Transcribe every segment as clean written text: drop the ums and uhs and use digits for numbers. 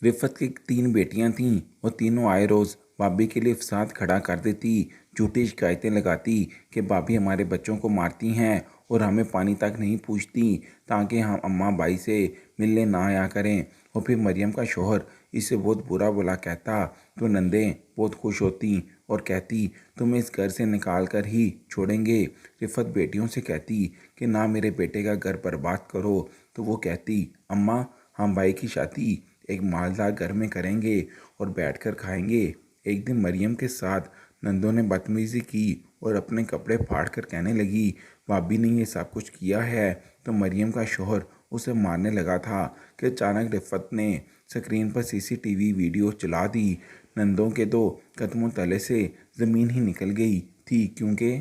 रिफ़त की 3 बेटियां थीं और तीनों आए रोज़ भाभी के लिए फ़साद खड़ा कर देती, झूठी शिकायतें लगाती कि भाभी हमारे बच्चों को मारती हैं और हमें पानी तक नहीं पूछती ताकि हम अम्मा भाई से मिलने ना आया करें। और फिर मरियम का शौहर इससे बहुत बुरा भला कहता तो नंदें बहुत खुश होती और कहती तुम्हें इस घर से निकाल कर ही छोड़ेंगे। रिफ़त बेटियों से कहती कि ना मेरे बेटे का घर बर्बाद करो, तो वो कहती अम्मा हम भाई की शादी एक मालदार घर में करेंगे और बैठकर खाएंगे। एक दिन मरियम के साथ नंदों ने बदतमीजी की और अपने कपड़े फाड़ कर कहने लगी भाभी ने ये सब कुछ किया है। तो मरियम का शौहर उसे मारने लगा था कि अचानक रिफ़त ने स्क्रीन पर सीसीटीवी वीडियो चला दी। नंदों के दो कदमों तले से ज़मीन ही निकल गई थी क्योंकि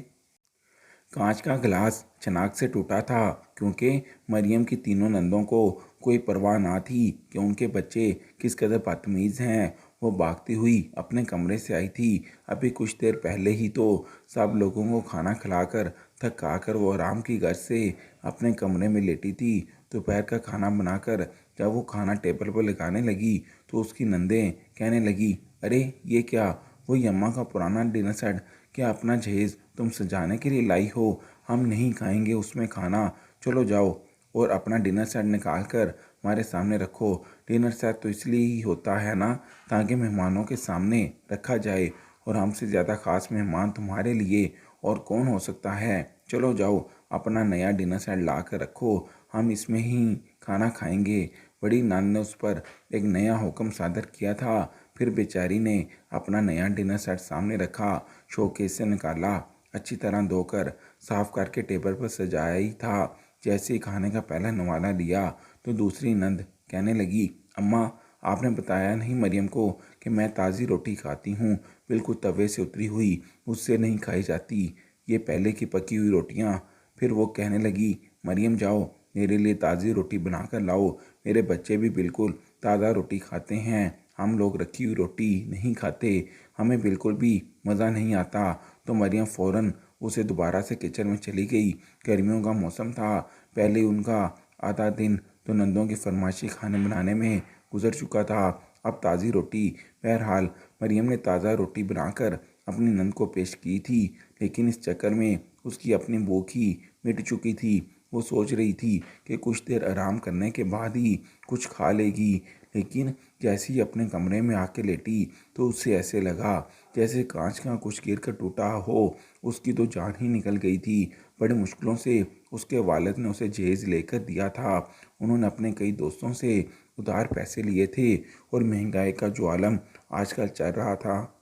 कांच का गिलास चनाक से टूटा था। क्योंकि मरियम की तीनों नंदों को कोई परवाह ना थी कि उनके बच्चे किस कदर बदतमीज़ हैं। वो भागती हुई अपने कमरे से आई थी। अभी कुछ देर पहले ही तो सब लोगों को खाना खिलाकर थका कर वो आराम की गर्ज से अपने कमरे में लेटी थी। दोपहर का खाना बनाकर जब वो खाना टेबल पर लगाने लगी तो उसकी नंदें कहने लगी अरे ये क्या, वही अम्मा का पुराना डिनर सेट, क्या अपना जहेज़ तुम सजाने के लिए लाई हो? हम नहीं खाएंगे उसमें खाना, चलो जाओ और अपना डिनर सेट निकाल कर हमारे सामने रखो। डिनर सेट तो इसलिए ही होता है ना ताकि मेहमानों के सामने रखा जाए, और हमसे ज़्यादा ख़ास मेहमान तुम्हारे लिए और कौन हो सकता है। चलो जाओ अपना नया डिनर सेट ला कर रखो, हम इसमें ही खाना खाएंगे। बड़ी नान ने उस पर एक नया हुक्म सादर किया था। फिर बेचारी ने अपना नया डिनर सेट सामने रखा, शोकेस से निकाला, अच्छी तरह धोकर साफ करके टेबल पर सजाया ही था। जैसे ही खाने का पहला नवाला लिया तो दूसरी नंद कहने लगी अम्मा आपने बताया नहीं मरियम को कि मैं ताज़ी रोटी खाती हूँ, बिल्कुल तवे से उतरी हुई, मुझसे नहीं खाई जाती, ये पहले की पकी हुई रोटियाँ। फिर वो कहने लगी मरियम जाओ मेरे लिए ताज़ी रोटी बनाकर लाओ, मेरे बच्चे भी बिल्कुल ताज़ा रोटी खाते हैं, हम लोग रखी हुई रोटी नहीं खाते, हमें बिल्कुल भी मज़ा नहीं आता। तो मरियम फ़ौरन उसे दोबारा से किचन में चली गई। गर्मियों का मौसम था, पहले उनका आधा दिन तो नंदों की फरमाइशी खाने बनाने में गुजर चुका था। अब ताज़ी रोटी, बहरहाल मरियम ने ताज़ा रोटी बनाकर अपनी नंद को पेश की थी, लेकिन इस चक्कर में उसकी अपनी भूख ही मिट चुकी थी। वो सोच रही थी कि कुछ देर आराम करने के बाद ही कुछ खा लेगी, लेकिन जैसे ही अपने कमरे में आके लेटी तो उसे ऐसे लगा जैसे कांच का कुछ गिर कर टूटा हो। उसकी तो जान ही निकल गई थी। बड़े मुश्किलों से उसके वालिद ने उसे जहेज़ लेकर दिया था। उन्होंने अपने कई दोस्तों से उधार पैसे लिए थे और महंगाई का जो आलम आजकल चल रहा था,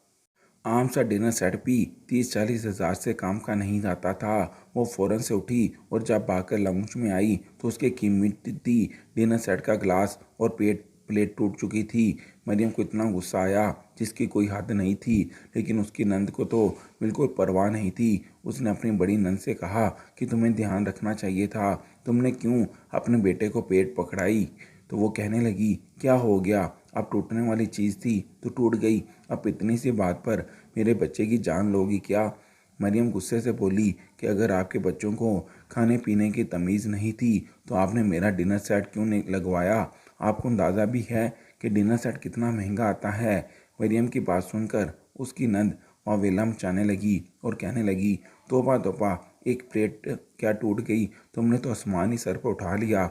आम सा डिनर सेट भी 30-40 हज़ार से काम का नहीं जाता था। वो फ़ौरन से उठी और जब भागकर लाउंज में आई तो उसके कीमती डिनर सेट का ग्लास और प्लेट टूट चुकी थी। मरियम को इतना गुस्सा आया जिसकी कोई हद नहीं थी, लेकिन उसकी नंद को तो बिल्कुल परवाह नहीं थी। उसने अपनी बड़ी नंद से कहा कि तुम्हें ध्यान रखना चाहिए था, तुमने क्यों अपने बेटे को पेट पकड़ाई? तो वो कहने लगी क्या हो गया, अब टूटने वाली चीज़ थी तो टूट गई, अब इतनी सी बात पर मेरे बच्चे की जान लोगी क्या? मरियम गुस्से से बोली कि अगर आपके बच्चों को खाने पीने की तमीज़ नहीं थी तो आपने मेरा डिनर सेट क्यों नहीं लगवाया? आपको अंदाज़ा भी है कि डिनर सेट कितना महंगा आता है? मरियम की बात सुनकर उसकी नंद वावेला मचाने लगी और कहने लगी तौबा तौबा, एक प्लेट क्या टूट गई, तुमने तो आसमान ही सर पर उठा लिया।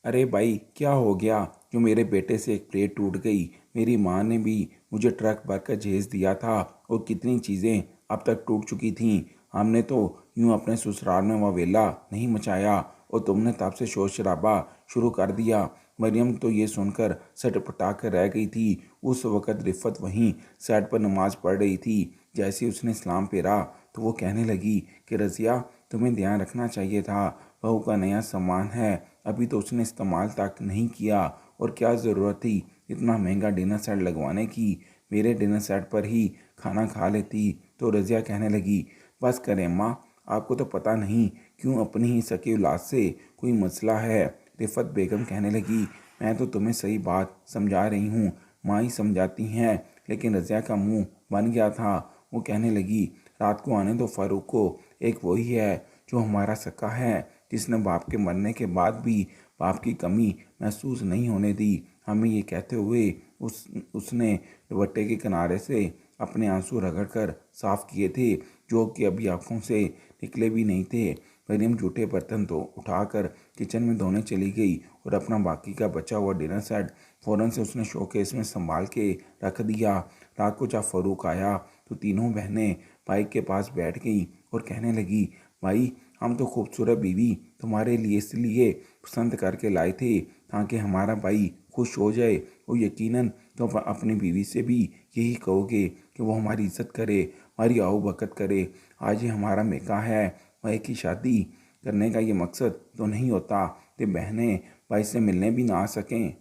अरे भाई क्या हो गया जो मेरे बेटे से एक प्लेट टूट गई? मेरी माँ ने भी मुझे ट्रक भर कर जहेज दिया था और कितनी चीज़ें अब तक टूट चुकी थीं। हमने तो यूं अपने ससुराल में वावेला नहीं मचाया और तुमने तब से शोर शराबा शुरू कर दिया। मरियम तो ये सुनकर सटपटा कर रह गई थी। उस वक़्त रिफ़त वहीं सेट पर नमाज़ पढ़ रही थी। जैसे ही उसने इस्लाम फेरा तो वो कहने लगी कि रज़िया तुम्हें ध्यान रखना चाहिए था, बहू का नया सामान है, अभी तो उसने इस्तेमाल तक नहीं किया और क्या ज़रूरत थी इतना महंगा डिनर सेट लगवाने की, मेरे डिनर सेट पर ही खाना खा लेती। तो रज़िया कहने लगी बस करें माँ, आपको तो पता नहीं क्यों अपनी ही सकी औलाद से कोई मसला है। रिफ़त बेगम कहने लगी मैं तो तुम्हें सही बात समझा रही हूँ, माँ ही समझाती हैं। लेकिन रज़िया का मुंह बन गया था। वो कहने लगी रात को आने दो फ़ारूक को, एक वही है जो हमारा सका है, जिसने बाप के मरने के बाद भी बाप की कमी महसूस नहीं होने दी। हमें ये कहते हुए उसने दुपट्टे के किनारे से अपने आंसू रगड़कर साफ किए थे, जो कि अभी आंखों से निकले भी नहीं थे। मरियम जूठे बर्तन तो उठाकर किचन में धोने चली गई और अपना बाकी का बचा हुआ डिनर सेट फ़ौरन से उसने शोकेस में संभाल के रख दिया। रात को जब फ़ारूक आया तो तीनों बहनें भाई के पास बैठ गई और कहने लगी, भाई हम तो खूबसूरत बीवी तुम्हारे लिए इसलिए पसंद करके लाए थे ताकि हमारा भाई खुश हो जाए, और यकीनन तुम अपनी बीवी से भी यही कहोगे कि वो हमारी इज्जत करे, हमारी आओ भगत करे। आज ही हमारा मेका है, भाई की शादी करने का ये मकसद तो नहीं होता कि बहनें भाई से मिलने भी ना आ सकें।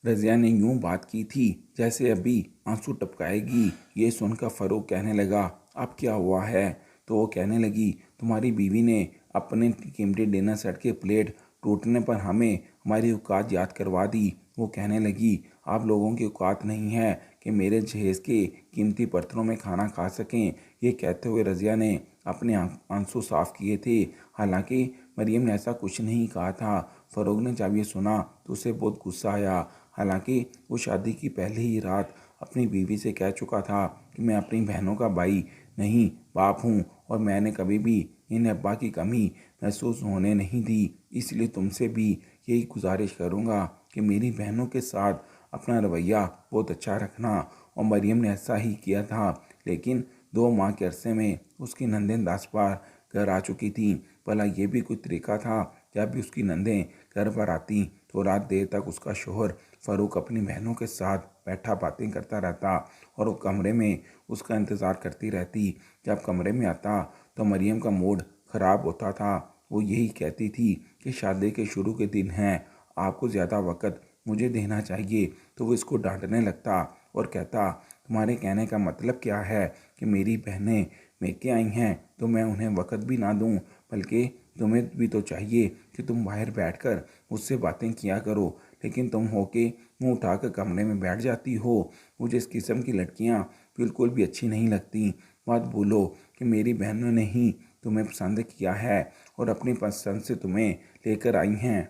रज़िया ने यूं बात की थी जैसे अभी आंसू टपकाएगी। ये सुनकर फ़ारूक कहने लगा, अब क्या हुआ है? तो वो कहने लगी, तुम्हारी बीवी ने अपने कीमती डिनर सेट के प्लेट टूटने पर हमें हमारी औकात याद करवा दी। वो कहने लगी, आप लोगों की औकात नहीं है कि मेरे जहेज़ के कीमती बर्तनों में खाना खा सकें। ये कहते हुए रज़िया ने अपने आंसू साफ किए थे। हालांकि मरियम ने ऐसा कुछ नहीं कहा था। फ़ारूक ने जब ये सुना तो उसे बहुत गुस्सा आया। हालांकि वो शादी की पहली ही रात अपनी बीवी से कह चुका था कि मैं अपनी बहनों का भाई नहीं बाप हूँ, और मैंने कभी भी इन्हें अब्बा की कमी महसूस होने नहीं दी। इसलिए तुमसे भी यही गुजारिश करूँगा कि मेरी बहनों के साथ अपना रवैया बहुत अच्छा रखना। और मरियम ने ऐसा ही किया था, लेकिन 2 माह के अरसे में उसकी नंदें 10 बार घर आ चुकी थीं। भला ये भी कोई तरीका था? जब भी उसकी नंदें घर पर आती तो रात देर तक उसका शोहर फ़ारूक अपनी बहनों के साथ बैठा बातें करता रहता और वो कमरे में उसका इंतज़ार करती रहती। जब कमरे में आता तो मरियम का मूड ख़राब होता था। वो यही कहती थी कि शादी के शुरू के दिन हैं, आपको ज़्यादा वक़्त मुझे देना चाहिए। तो वो इसको डांटने लगता और कहता, तुम्हारे कहने का मतलब क्या है कि मेरी बहनें मेके आई हैं तो मैं उन्हें वक़्त भी ना दूं, बल्कि तुम्हें भी तो चाहिए कि तुम बाहर बैठकर मुझसे बातें किया करो, लेकिन तुम हो के मुंह उठाकर कमरे में बैठ जाती हो। मुझे इस किस्म की लड़कियां बिल्कुल भी अच्छी नहीं लगती। मत भूलो कि मेरी बहनों ने ही तुम्हें पसंद किया है और अपनी पसंद से तुम्हें लेकर आई हैं।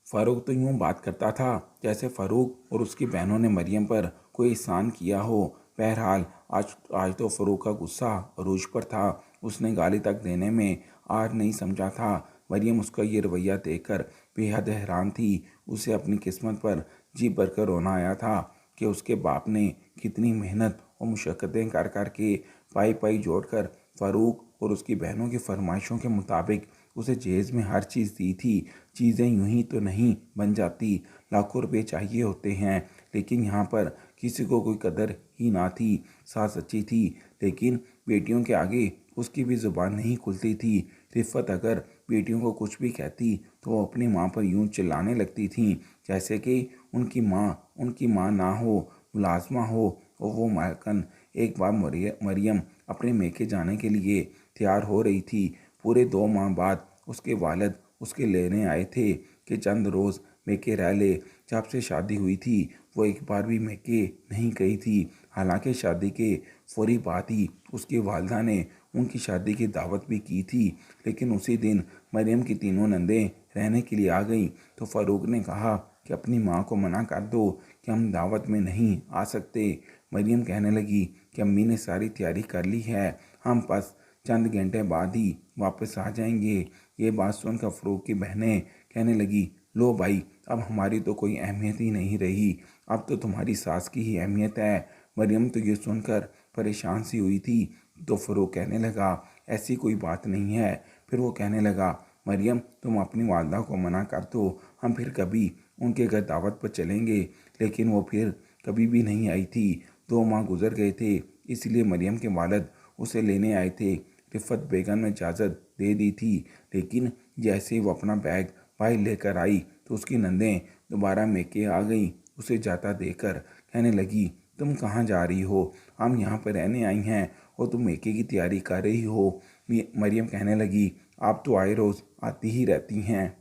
फ़ारूक तो यूँ बात करता था जैसे फ़ारूक और उसकी बहनों ने मरियम पर कोई एहसान किया हो। बहरहाल आज आज तो फ़ारूक का गुस्सा अरूज पर था। उसने गाली तक देने में आर नहीं समझा था। मरियम उसका ये रवैया देखकर बेहद हैरान थी। उसे अपनी किस्मत पर जी भरकर रोना आया था कि उसके बाप ने कितनी मेहनत और मुशक्क़तें कर कर के पाई पाई जोड़कर फ़ारूक और उसकी बहनों की फरमाइशों के मुताबिक उसे जहेज़ में हर चीज़ दी थी। चीज़ें यूं ही तो नहीं बन जाती, लाखों रुपए चाहिए होते हैं, लेकिन यहाँ पर किसी को कोई कदर ही ना थी। सास अच्छी थी, लेकिन बेटियों के आगे उसकी भी ज़ुबान नहीं खुलती थी। रिफ़त अगर बेटियों को कुछ भी कहती तो वो अपनी माँ पर यूं चिल्लाने लगती थीं जैसे कि उनकी माँ ना हो, मुलाजमा हो। और वो मालकन एक बार मरियम अपने मेके जाने के लिए तैयार हो रही थी। पूरे 2 माह बाद उसके वालिद उसके लेने आए थे कि चंद रोज़ मेके रह ले। जब से शादी हुई थी वो एक बार भी मेके नहीं गई थी। हालांकि शादी के फौरी बाद ही उसकी वालदा ने उनकी शादी की दावत भी की थी, लेकिन उसी दिन मरियम की तीनों नंदें रहने के लिए आ गईं तो फ़ारूक ने कहा कि अपनी माँ को मना कर दो कि हम दावत में नहीं आ सकते। मरियम कहने लगी कि अम्मी ने सारी तैयारी कर ली है, हम बस चंद घंटे बाद ही वापस आ जाएंगे। ये बात सुनकर फ़ारूक की बहनें कहने लगी, लो भाई, अब हमारी तो कोई अहमियत ही नहीं रही, अब तो तुम्हारी सास की ही अहमियत है। मरियम तो ये सुनकर परेशान सी हुई थी। तो फ़ारूक कहने लगा, ऐसी कोई बात नहीं है। फिर वो कहने लगा, मरियम तुम अपनी वालदा को मना कर दो, हम फिर कभी उनके घर दावत पर चलेंगे। लेकिन वो फिर कभी भी नहीं आई थी। 2 माह गुजर गए थे, इसलिए मरियम के वालिद उसे लेने आए थे। रिफ़त बेगम ने इजाज़त दे दी थी, लेकिन जैसे ही वो अपना बैग बाहर लेकर आई तो उसकी नंदें दोबारा मेके आ गई। उसे जाता देखकर कहने लगी, तुम कहाँ जा रही हो? हम यहाँ पर रहने आई हैं और तुम मेके की तैयारी कर रही हो। मरियम कहने लगी, आप तो आए रोज़ आती ही रहती हैं।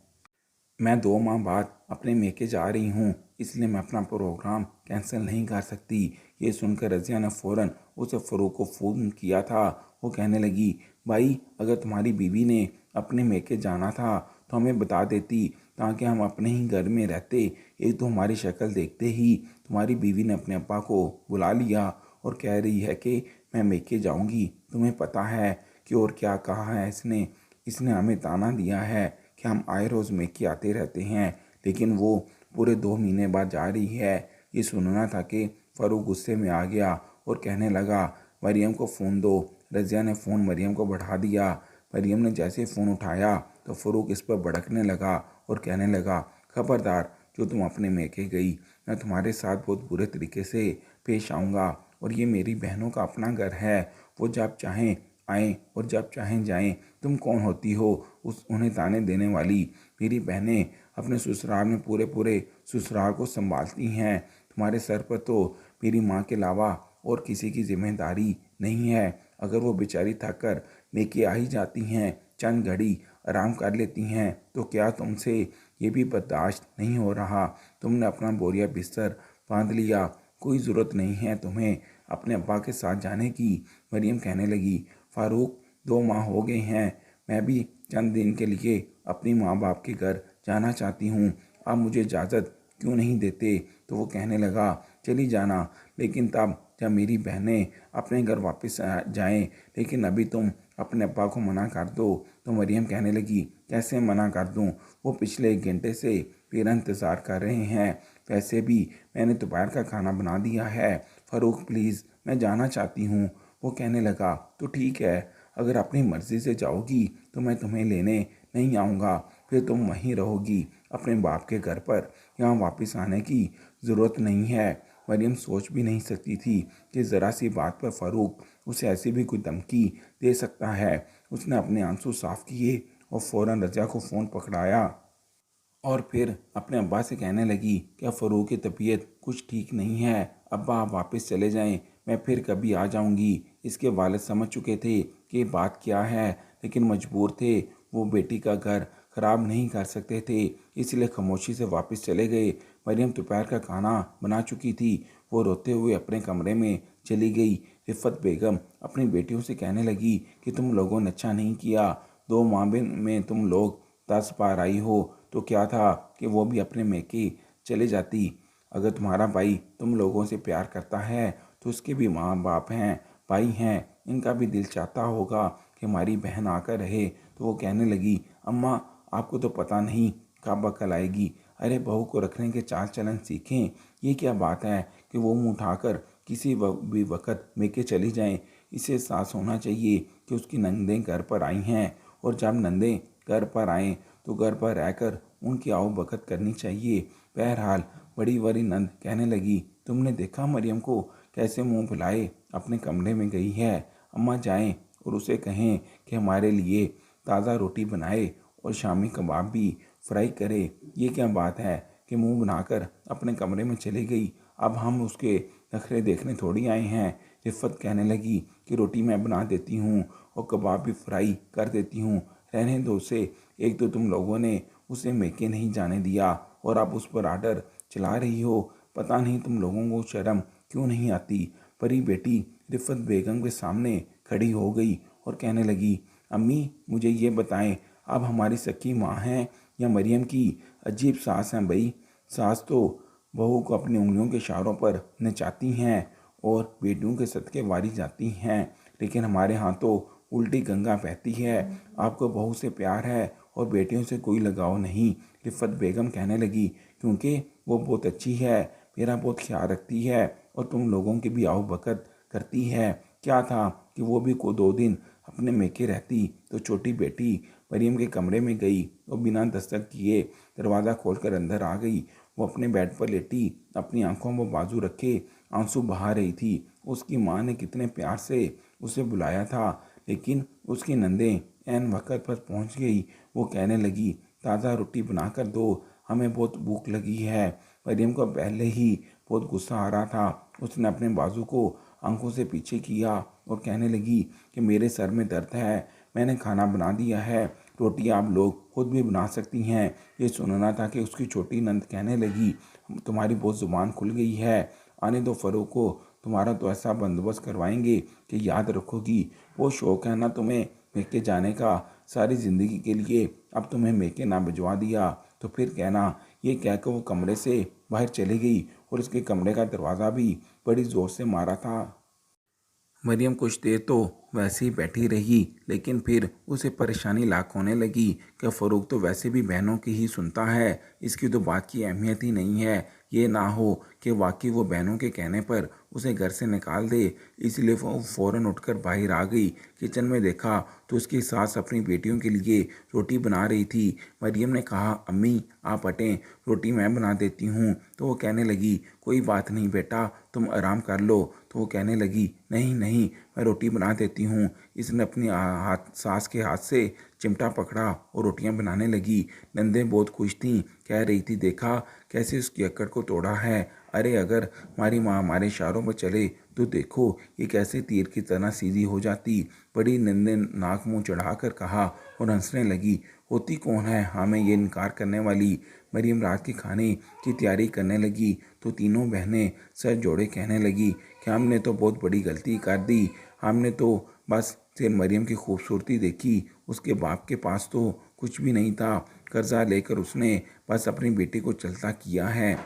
मैं 2 माह बाद अपने मेके जा रही हूँ, इसलिए मैं अपना प्रोग्राम कैंसिल नहीं कर सकती। ये सुनकर रज़िया ने फ़ौरन उसे फ़ारूक को फ़ोन किया था। वो कहने लगी, भाई अगर तुम्हारी बीवी ने अपने मेके जाना था तो हमें बता देती, ताकि हम अपने ही घर में रहते। एक तो हमारी शक्ल देखते ही तुम्हारी बीवी ने अपने अब्बा को बुला लिया और कह रही है कि मैं मेके जाऊंगी। तुम्हें पता है कि और क्या कहा है इसने? इसने हमें ताना दिया है कि हम आए रोज़ मेके आते रहते हैं, लेकिन वो पूरे 2 महीने बाद जा रही है। ये सुनना था कि फ़ारूक गुस्से में आ गया और कहने लगा, मरियम को फ़ोन दो। रज़िया ने फ़ोन मरियम को बढ़ा दिया। मरियम ने जैसे फ़ोन उठाया तो फ़ारूक इस पर भड़कने लगा और कहने लगा, खबरदार, जो तुम अपने मेके गई, मैं तुम्हारे साथ बहुत बुरे तरीके से पेश आऊँगा। और ये मेरी बहनों का अपना घर है, वो जब चाहें आएँ और जब चाहें जाएं। तुम कौन होती हो उन्हें ताने देने वाली? मेरी बहनें अपने ससुराल में पूरे पूरे ससुराल को संभालती हैं। तुम्हारे सर पर तो मेरी माँ के अलावा और किसी की जिम्मेदारी नहीं है। अगर वो बेचारी थक कर लेके आ ही जाती हैं, चंद घड़ी आराम कर लेती हैं, तो क्या तुमसे ये भी बर्दाश्त नहीं हो रहा? तुमने अपना बोरिया बिस्तर बांध लिया, कोई ज़रूरत नहीं है तुम्हें अपने अब्बा के साथ जाने की। मरियम कहने लगी, फ़ारूक 2 माह हो गए हैं, मैं भी चंद दिन के लिए अपनी माँ बाप के घर जाना चाहती हूँ। आप मुझे इजाज़त क्यों नहीं देते? तो वो कहने लगा, चली जाना, लेकिन तब जब मेरी बहनें अपने घर वापस जाएं। लेकिन अभी तुम अपने अब्बा को मना कर दो। तो मरियम कहने लगी, कैसे मना कर दूं? वो पिछले 1 घंटे से मेरा इंतज़ार कर रहे हैं। वैसे भी मैंने दोपहर का खाना बना दिया है। फ़ारूक प्लीज़, मैं जाना चाहती हूँ। वो कहने लगा, तो ठीक है, अगर अपनी मर्ज़ी से जाओगी तो मैं तुम्हें लेने नहीं आऊँगा, फिर तुम वहीं रहोगी अपने बाप के घर पर। यहाँ वापस आने की ज़रूरत नहीं है। मरियम सोच भी नहीं सकती थी कि ज़रा सी बात पर फ़ारूक उसे ऐसी भी कोई धमकी दे सकता है। उसने अपने आंसू साफ किए और फ़ौरन रज़िया को फ़ोन पकड़ाया और फिर अपने अब्बा से कहने लगी, क्या फ़ारूक की तबीयत कुछ ठीक नहीं है? अब्बा आप वापस चले जाएं, मैं फिर कभी आ जाऊंगी। इसके वालिद समझ चुके थे कि बात क्या है, लेकिन मजबूर थे। वो बेटी का घर ख़राब नहीं कर सकते थे, इसलिए खामोशी से वापस चले गए। मरियम दोपहर का खाना बना चुकी थी। वो रोते हुए अपने कमरे में चली गई। रिफ़त बेगम अपनी बेटियों से कहने लगी कि तुम लोगों ने अच्छा नहीं किया। 2 माह में तुम लोग 10 बार आई हो, तो क्या था कि वो भी अपने मेके चले जाती। अगर तुम्हारा भाई तुम लोगों से प्यार करता है तो उसके भी माँ बाप हैं, भाई हैं, इनका भी दिल चाहता होगा कि हमारी बहन आकर रहे। तो वो कहने लगी, अम्मा आपको तो पता नहीं कब अकल आएगी। अरे बहू को रखने के चाल चलन सीखें। ये क्या बात है कि वो मुँह उठाकर किसी भी वक़्त मेके चली जाएं। इसे एहसास होना चाहिए कि उसकी नंदें घर पर आई हैं, और जब नंदें घर पर आएँ तो घर पर रहकर उनकी आओ भगत करनी चाहिए। बहरहाल बड़ी बड़ी नंद कहने लगी, तुमने देखा मरियम को कैसे मुंह फुलाए अपने कमरे में गई है? अम्मा जाएं और उसे कहें कि हमारे लिए ताज़ा रोटी बनाए और शामी कबाब भी फ्राई करे। ये क्या बात है कि मुंह बनाकर अपने कमरे में चली गई? अब हम उसके नखरे देखने थोड़ी आए हैं। रिफ़त कहने लगी कि रोटी मैं बना देती हूँ और कबाब भी फ्राई कर देती हूँ, रहने दो उसे। एक तो तुम लोगों ने उसे मेके नहीं जाने दिया और अब उस पर आर्डर चला रही हो। पता नहीं तुम लोगों को शर्म क्यों नहीं आती। परी बेटी रिफ़त बेगम के सामने खड़ी हो गई और कहने लगी, अम्मी मुझे ये बताएं, आप हमारी सच्ची माँ हैं या मरियम की अजीब सास हैं? भाई सास तो बहू को अपनी उंगलियों के इशारों पर नचाती हैं और बेटियों के सदके वारी जाती हैं, लेकिन हमारे यहाँ तो उल्टी गंगा बहती है। आपको बहू से प्यार है और बेटियों से कोई लगाव नहीं। रिफ़त बेगम कहने लगी, क्योंकि वो बहुत अच्छी है, मेरा बहुत ख्याल रखती है और तुम लोगों की भी आओ भगत करती है। क्या था कि वो भी को 2 दिन अपने मेके रहती तो छोटी बेटी मरियम के कमरे में गई और बिना दस्तक किए दरवाज़ा खोलकर अंदर आ गई। वो अपने बेड पर लेटी अपनी आंखों में बाजू रखे आंसू बहा रही थी। उसकी माँ ने कितने प्यार से उसे बुलाया था, लेकिन उसकी नंदें ऐन वक़्त पर पहुंच गई। वो कहने लगी, ताज़ा रोटी बनाकर दो, हमें बहुत भूख लगी है। मरियम को पहले ही बहुत गुस्सा आ रहा था। उसने अपने बाजू को आंखों से पीछे किया और कहने लगी कि मेरे सर में दर्द है, मैंने खाना बना दिया है, रोटी आप लोग खुद भी बना सकती हैं। ये सुनना था कि उसकी छोटी नंद कहने लगी, तुम्हारी बहुत ज़ुबान खुल गई है, आने दो फ़ारूक को, तुम्हारा तो ऐसा बंदोबस्त करवाएंगे कि याद रखोगी। वो शौक़ है ना तुम्हें मेके जाने का, सारी ज़िंदगी के लिए अब तुम्हें मेके ना भिजवा दिया। तो फिर कहना। ये कहकर वो कमरे से बाहर चली गई और उसके कमरे का दरवाज़ा भी बड़ी ज़ोर से मारा था। मरियम कुछ देर तो वैसे ही बैठी रही, लेकिन फिर उसे परेशानी लाख होने लगी कि फ़रूक तो वैसे भी बहनों की ही सुनता है, इसकी तो बात की अहमियत ही नहीं है। ये ना हो कि वाकई वो बहनों के कहने पर उसे घर से निकाल दे। इसलिए वो फ़ौरन उठकर बाहर आ गई। किचन में देखा तो उसकी सास अपनी बेटियों के लिए रोटी बना रही थी। मरियम ने कहा, अम्मी आप हटें, रोटी मैं बना देती हूँ। तो वो कहने लगी, कोई बात नहीं बेटा, तुम आराम कर लो। तो वो कहने लगी, नहीं नहीं, मैं रोटी बना देती हूँ। इसने अपनी हाथ सास के हाथ से चिमटा पकड़ा और रोटियां बनाने लगी। नंदें बहुत खुश थीं, कह रही थी, देखा कैसे उसकी अक्कड़ को तोड़ा है। अरे अगर हमारी माँ हमारे इशारों पर चले तो देखो ये कैसे तीर की तरह सीधी हो जाती। बड़ी नंदे नाक मुंह चढ़ाकर कहा और हंसने लगी। होती कौन है हमें ये इनकार करने वाली। मरियम रात के खाने की तैयारी करने लगी तो तीनों बहनें सर जोड़े कहने लगी कि हमने तो बहुत बड़ी गलती कर दी। हमने तो बस से मरियम की खूबसूरती देखी, उसके बाप के पास तो कुछ भी नहीं था। कर्जा लेकर उसने बस अपनी बेटी को चलता किया है।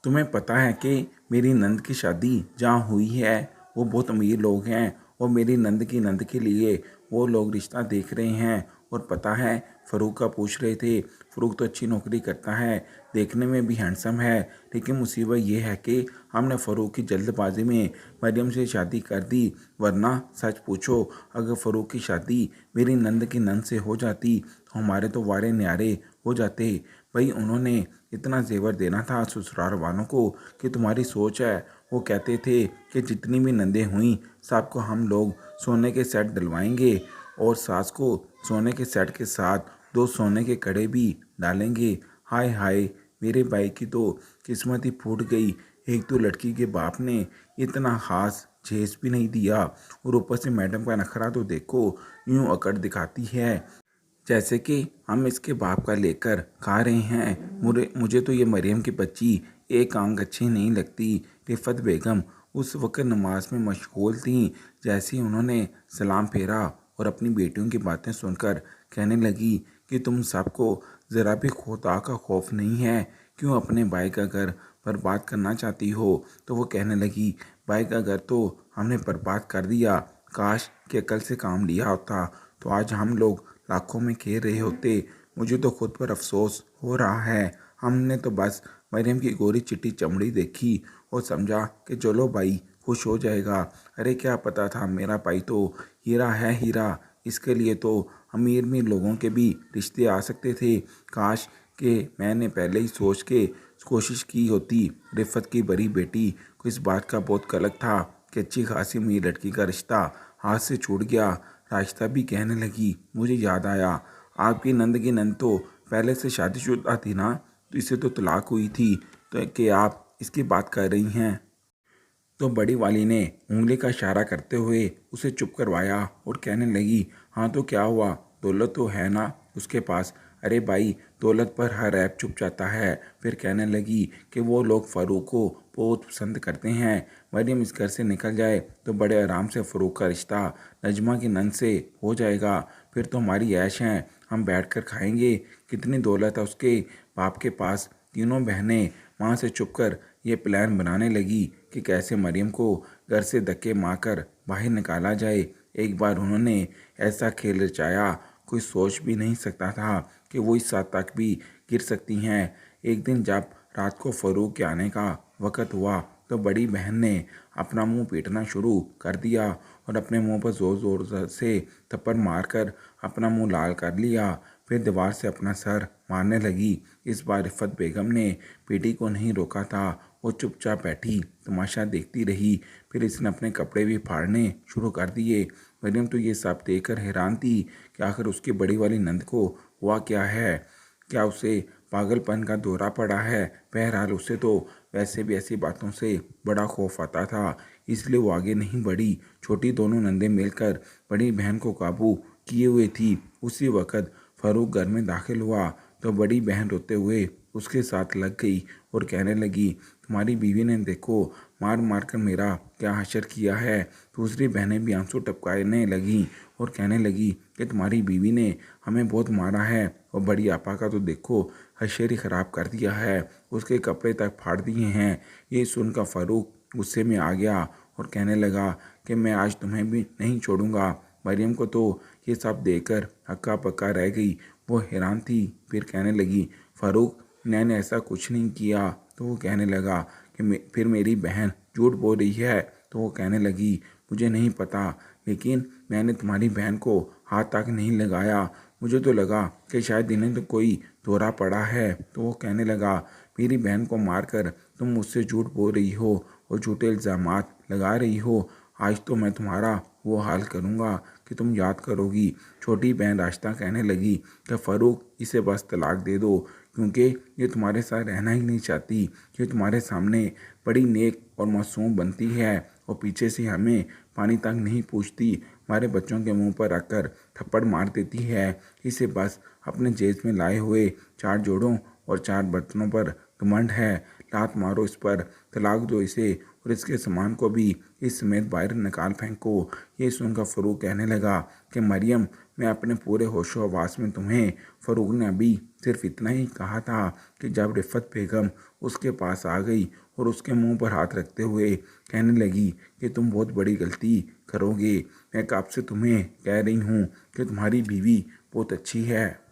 तुम्हें पता है कि मेरी नंद की शादी जहाँ हुई है वो बहुत अमीर लोग हैं और मेरी नंद की नंद के लिए वो लोग रिश्ता देख रहे हैं। और पता है फ़रूक का पूछ रहे थे, फ़रूक तो अच्छी नौकरी करता है, देखने में भी हैंडसम है, लेकिन मुसीबत ये है कि हमने फ़रूक की जल्दबाजी में मरियम से शादी कर दी। वरना सच पूछो, अगर फ़रूक की शादी मेरी नंद की नंद से हो जाती तो हमारे तो वारे न्यारे हो जाते। भाई उन्होंने इतना जेवर देना था ससुराल वालों को कि तुम्हारी सोच है। वो कहते थे कि जितनी भी नंदें हुई सबको हम लोग सोने के सेट डलवाएंगे और सास को सोने के सेट के साथ 2 सोने के कड़े भी डालेंगे। हाय हाय, मेरे भाई की तो किस्मत ही फूट गई। एक तो लड़की के बाप ने इतना खास झेस भी नहीं दिया और ऊपर से मैडम का नखरा तो देखो, यूं अकड़ दिखाती है जैसे कि हम इसके बाप का लेकर खा रहे हैं। मुझे तो ये मरियम की बच्ची एक आंख अच्छी नहीं लगती। रिफ़त बेगम उस वक्त नमाज में मशगूल थीं। जैसे ही उन्होंने सलाम फेरा और अपनी बेटियों की बातें सुनकर कहने लगी कि तुम सबको ज़रा भी खुदा का खौफ नहीं है, क्यों अपने भाई का घर बर्बाद करना चाहती हो। तो वो कहने लगी, भाई का घर तो हमने बर्बाद कर दिया, काश कि कल से काम लिया होता तो आज हम लोग लाखों में खेल रहे होते। मुझे तो खुद पर अफसोस हो रहा है। हमने तो बस मरियम की गोरी चिट्टी चमड़ी देखी और समझा कि चलो भाई खुश हो जाएगा। अरे क्या पता था मेरा भाई तो हीरा है हीरा। इसके लिए तो अमीर अमीर लोगों के भी रिश्ते आ सकते थे। काश कि मैंने पहले ही सोच के कोशिश की होती। रिफ़त की बड़ी बेटी को इस बात का बहुत कलक था कि अच्छी खासी अमीर लड़की का रिश्ता हाथ से छूट गया। राशिदा भी कहने लगी, मुझे याद आया, आपकी नंद की नंद तो पहले से शादीशुदा थी ना, तो इसे तो तलाक हुई थी, तो कि आप इसकी बात कर रही हैं। तो बड़ी वाली ने उंगली का इशारा करते हुए उसे चुप करवाया और कहने लगी, हाँ तो क्या हुआ, दौलत तो है ना उसके पास। अरे भाई, दौलत पर हर ऐप चुप जाता है। फिर कहने लगी कि वो लोग फ़ारूक को बहुत पसंद करते हैं। मरियम इस घर से निकल जाए तो बड़े आराम से फ़ारूक का रिश्ता नजमा की नंद से हो जाएगा। फिर तो हमारी ऐश हैं, हम बैठ कर खाएंगे। कितनी दौलत है उसके बाप के पास। तीनों बहनें वहाँ से चुप कर ये प्लान बनाने लगी कि कैसे मरियम को घर से धक्के मारकर बाहर निकाला जाए। एक बार उन्होंने ऐसा खेल रचाया, कोई सोच भी नहीं सकता था कि वो इस हद तक भी गिर सकती हैं। एक दिन जब रात को फ़ारूक के आने का वक़्त हुआ तो बड़ी बहन ने अपना मुंह पीटना शुरू कर दिया और अपने मुंह पर ज़ोर ज़ोर से थप्पड़ मारकर अपना मुंह लाल कर लिया। फिर दीवार से अपना सर मारने लगी। इस बार रिफ़त बेगम ने बेटी को नहीं रोका था। वो चुपचाप बैठी तमाशा देखती रही। फिर इसने अपने कपड़े भी फाड़ने शुरू कर दिए। मरियम तो ये सब देखकर हैरान थी कि आखिर उसकी बड़ी वाली नंद को हुआ क्या है। क्या उसे पागलपन का दौरा पड़ा है। बहरहाल उसे तो वैसे भी ऐसी बातों से बड़ा खौफ आता था, इसलिए वो आगे नहीं बढ़ी। छोटी दोनों नंदें मिलकर बड़ी बहन को काबू किए हुए थी। उसी वक़्त फ़ारूक घर में दाखिल हुआ तो बड़ी बहन रोते हुए उसके साथ लग गई और कहने लगी, तुम्हारी बीवी ने देखो मार मार कर मेरा क्या हशर किया है। दूसरी बहनें भी आंसू टपकाने लगीं और कहने लगी कि तुम्हारी बीवी ने हमें बहुत मारा है और बड़ी आपा का तो देखो हशर ही ख़राब कर दिया है, उसके कपड़े तक फाड़ दिए हैं। ये सुनकर फ़ारूक गुस्से में आ गया और कहने लगा कि मैं आज तुम्हें भी नहीं छोड़ूंगा। मरियम को तो ये सब देखकर हक्का पक्का रह गई, वो हैरान थी। फिर कहने लगी, फ़ारूक मैंने ऐसा कुछ नहीं किया। तो वो कहने लगा कि फिर मेरी बहन झूठ बोल रही है। तो वो कहने लगी, मुझे नहीं पता, लेकिन मैंने तुम्हारी बहन को हाथ तक नहीं लगाया। मुझे तो लगा कि शायद इन्हें तो कोई दौरा पड़ा है। तो वो कहने लगा, मेरी बहन को मारकर तुम मुझसे झूठ बोल रही हो और झूठे इल्ज़ामात लगा रही हो। आज तो मैं तुम्हारा वो हाल करूँगा कि तुम याद करोगी। छोटी बहन राशिदा कहने लगी कि फ़ारूक इसे बस तलाक दे दो, क्योंकि ये तुम्हारे साथ रहना ही नहीं चाहती। ये तुम्हारे सामने बड़ी नेक और मासूम बनती है और पीछे से हमें पानी तक नहीं पूछती, हमारे बच्चों के मुंह पर रखकर थप्पड़ मार देती है। इसे बस अपने जेब में लाए हुए 4 जोड़ों और 4 बर्तनों पर घमंड है। लात मारो इस पर, तलाक दो इसे और इसके सामान को भी इस समेत बाहर निकाल फेंको। ये सुनकर फ़ारूक कहने लगा कि मरियम, मैं अपने पूरे होशो हवास में तुम्हें। फ़ारूक ने अभी सिर्फ इतना ही कहा था कि जब रिफ़त बेगम उसके पास आ गई और उसके मुंह पर हाथ रखते हुए कहने लगी कि तुम बहुत बड़ी गलती करोगे। मैं कब से तुम्हें कह रही हूँ कि तुम्हारी बीवी बहुत अच्छी है,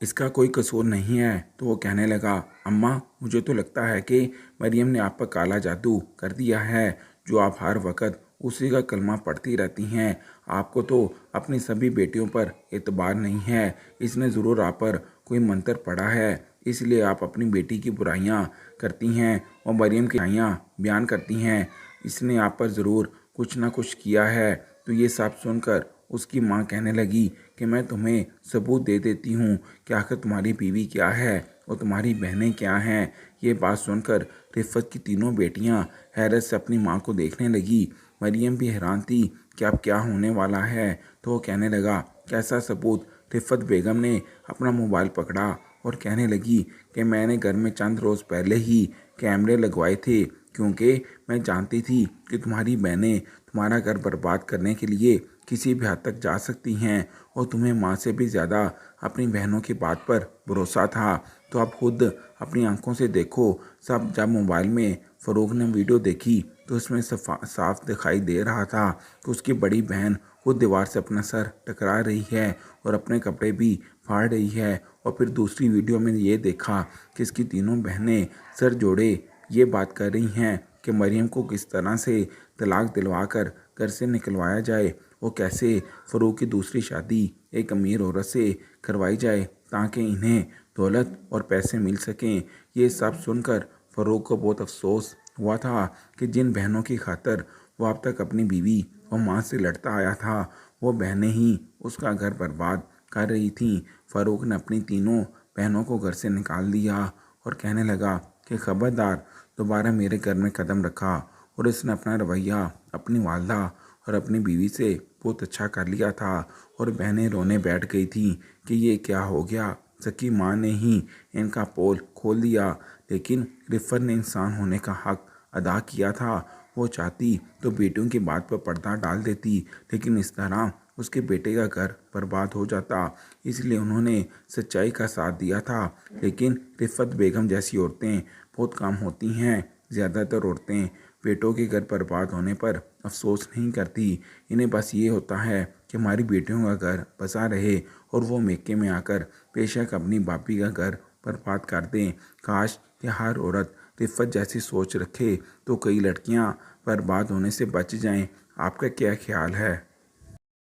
इसका कोई कसूर नहीं है। तो वो कहने लगा, अम्मा मुझे तो लगता है कि मरियम ने आप पर काला जादू कर दिया है, जो आप हर वक्त उसी का कलमा पढ़ती रहती हैं। आपको तो अपनी सभी बेटियों पर एतबार नहीं है। इसने ज़रूर आप पर कोई मंत्र पढ़ा है, इसलिए आप अपनी बेटी की बुराइयां करती हैं और मरियम की बुराइयां बयान करती हैं। इसने आप पर ज़रूर कुछ ना कुछ किया है। तो ये सब सुनकर उसकी माँ कहने लगी कि मैं तुम्हें सबूत दे देती हूँ कि आखिर तुम्हारी बीवी क्या है और तुम्हारी बहनें क्या हैं। ये बात सुनकर रिफ़त की तीनों बेटियाँ हैरत से अपनी माँ को देखने लगी। मरियम भी हैरान थी कि अब क्या होने वाला है। तो वो कहने लगा, कैसा सबूत। रिफ़त बेगम ने अपना मोबाइल पकड़ा और कहने लगी कि मैंने घर में चंद रोज़ पहले ही कैमरे लगवाए थे, क्योंकि मैं जानती थी कि तुम्हारी बहनें तुम्हारा घर बर्बाद करने के लिए किसी भी हद तक जा सकती हैं और तुम्हें माँ से भी ज़्यादा अपनी बहनों की बात पर भरोसा था। तो आप खुद अपनी आंखों से देखो। सब जब मोबाइल में फ़ारूक ने वीडियो देखी तो उसमें साफ दिखाई दे रहा था कि उसकी बड़ी बहन खुद दीवार से अपना सर टकरा रही है और अपने कपड़े भी फाड़ रही है। और फिर दूसरी वीडियो में ये देखा कि इसकी तीनों बहनें सर जोड़े ये बात कर रही हैं कि मरियम को किस तरह से तलाक दिलवा कर घर से निकलवाया जाए और कैसे फ़ारूक की दूसरी शादी एक अमीर औरत से करवाई जाए ताकि इन्हें दौलत और पैसे मिल सकें। ये सब सुनकर फ़ारूक को बहुत अफसोस हुआ था कि जिन बहनों की खातर वो अब तक अपनी बीवी और माँ से लड़ता आया था, वो बहनें ही उसका घर बर्बाद कर रही थीं। फ़ारूक ने अपनी तीनों बहनों को घर से निकाल दिया और कहने लगा कि खबरदार दोबारा मेरे घर में कदम रखा। और इसने अपना रवैया अपनी वालदा और अपनी बीवी से बहुत अच्छा कर लिया था। और बहनें रोने बैठ गई थीं कि ये क्या हो गया। सकी माँ ने ही इनका पोल खोल दिया, लेकिन रिफ़त ने इंसान होने का हक अदा किया था। वो चाहती तो बेटियों की बात पर पर्दा डाल देती, लेकिन इस तरह उसके बेटे का घर बर्बाद हो जाता। इसलिए उन्होंने सच्चाई का साथ दिया था। लेकिन रिफ़त बेगम जैसी औरतें बहुत कम होती हैं। ज़्यादातर औरतें बेटों के घर बर्बाद होने पर अफसोस नहीं करती। इन्हें बस ये होता है कि हमारी बेटियों का घर बसा रहे और वो मेके में आकर बेशक अपनी बापी का घर बर्बाद कर दें। काश कि हर औरत रिफ़त जैसी सोच रखे तो कई लड़कियां बर्बाद होने से बच जाएं। आपका क्या ख्याल है?